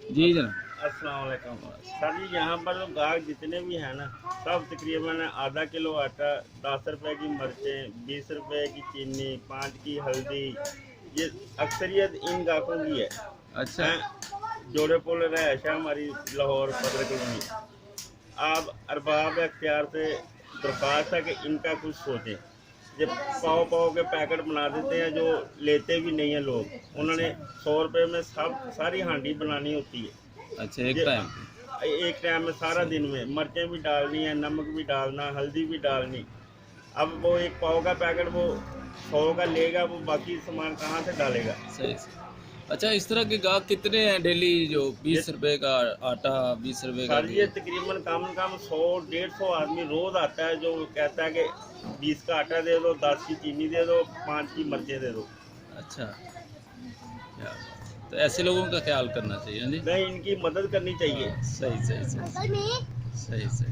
जी जनाब। अस्सलाम वालेकुम सर जी। यहाँ पर जो गाहक जितने भी हैं ना, सब तकरीबन आधा किलो आटा, 10 रुपए की मिर्चें, 20 रुपए की चीनी, 5 की हल्दी, ये अक्सरियत इन गाहकों की है। अच्छा। हैं जोड़े पोल रहायश है हमारी लाहौर बदर कॉलोनी। आप अरबाब अख्तियार से दरख्वास्त है कि इनका कुछ सोचें। ये पाव पाव के पैकेट बना देते हैं जो लेते भी नहीं हैं लोग। अच्छा। उन्होंने 100 रुपए में सब सारी हांडी बनानी होती है। अच्छा, एक ये टाइम पे। एक टाइम में सारा सही। दिन में मिर्चें भी डालनी है, नमक भी डालना, हल्दी भी डालनी। अब वो एक पाव का पैकेट वो 100 का लेगा, वो बाकी सामान कहाँ से डालेगा। सही सही। अच्छा, इस तरह के गाहक कितने हैं डेली जो ये 20 रुपए का आटा, 20 रुपए का सर घी? ये तकरीबन कम से कम 100 150 आदमी रोज आता है जो कहता है कि 20 का आटा दे दो, 10 की चीनी दे दो, 5 की मिर्चें दे दो। अच्छा, क्या बात है। तो ऐसे लोगों का ख्याल करना चाहिए, हाँ जी। नहीं, इनकी मदद करनी चाहिए। हाँ, सही सही सही सही सही सही।